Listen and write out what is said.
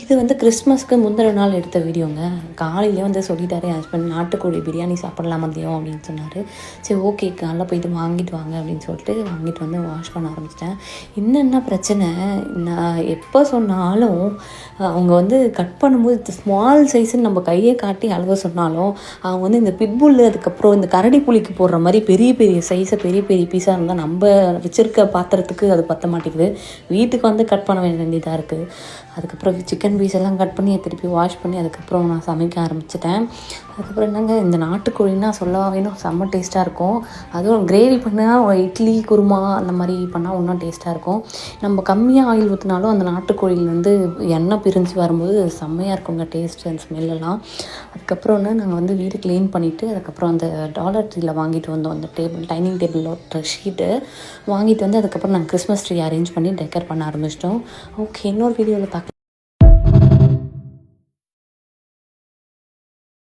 இது வந்து கிறிஸ்மஸ்க்கு முந்தின நாள் எடுத்த வீடியோங்க. காலையிலேயே வந்து சொல்லிட்டாரு என் ஹஸ்பண்ட், நாட்டுக்கோழி பிரியாணி சாப்பிடலாம் மதியம் அப்படின்னு சொன்னார். சரி ஓகே, காலைல போயிட்டு வாங்கிட்டு வாங்க அப்படின்னு சொல்லிட்டு வாங்கிட்டு வந்து வாஷ் பண்ண ஆரம்பிச்சிட்டேன். என்ன பிரச்சனை, நான் எப்போ சொன்னாலும் அவங்க வந்து கட் பண்ணும்போது ஸ்மால் சைஸுன்னு நம்ம கையை காட்டி அளவு சொன்னாலும் அவங்க வந்து இந்த பிட்புல், அதுக்கப்புறம் இந்த கரடி புளிக்கு போடுற மாதிரி பெரிய பெரிய சைஸை பெரிய பெரிய பீஸாக இருந்தால் நம்ம வச்சுருக்க பாத்திரத்துக்கு அது பற்ற மாட்டேங்குது. வீட்டுக்கு வந்து கட் பண்ண வேண்டியதாக இருக்குது. அதுக்கப்புறம் சிக்கன் பீஸ் எல்லாம் கட் பண்ணி திருப்பி வாஷ் பண்ணி அதுக்கப்புறம் நான் சமைக்க ஆரம்பிச்சிட்டேன். அதுக்கப்புறம் என்னங்க, இந்த நாட்டுக்கோழின்னா சொல்லவா வேணும், செம்ம டேஸ்ட்டாக இருக்கும். அதுவும் கிரேவி பண்ணால் இட்லி குருமா அந்த மாதிரி பண்ணால் இன்னும் டேஸ்ட்டாக இருக்கும். நம்ம கம்மியாக ஆயில் ஊற்றினாலும் அந்த நாட்டுக்கோழியில் வந்து எண்ணெய் பிரிஞ்சு வரும்போது செம்மையாக இருக்குங்க டேஸ்ட் அண்ட் ஸ்மெல்லாம். அதுக்கப்புறம் நாங்கள் வந்து வீடு க்ளீன் பண்ணிவிட்டு அதுக்கப்புறம் அந்த டாலர் ட்ரீயில் வாங்கிட்டு வந்தோம். அந்த டைனிங் டேபிளோட ஷீட்டு வாங்கிட்டு வந்து அதுக்கப்புறம் நாங்கள் கிறிஸ்மஸ் ட்ரீ அரேஞ்ச் பண்ணி டெக்கர் பண்ண ஆரம்பிச்சிட்டோம். ஓகே, இன்னொரு வீடியோவில் பார்க்கலாம்.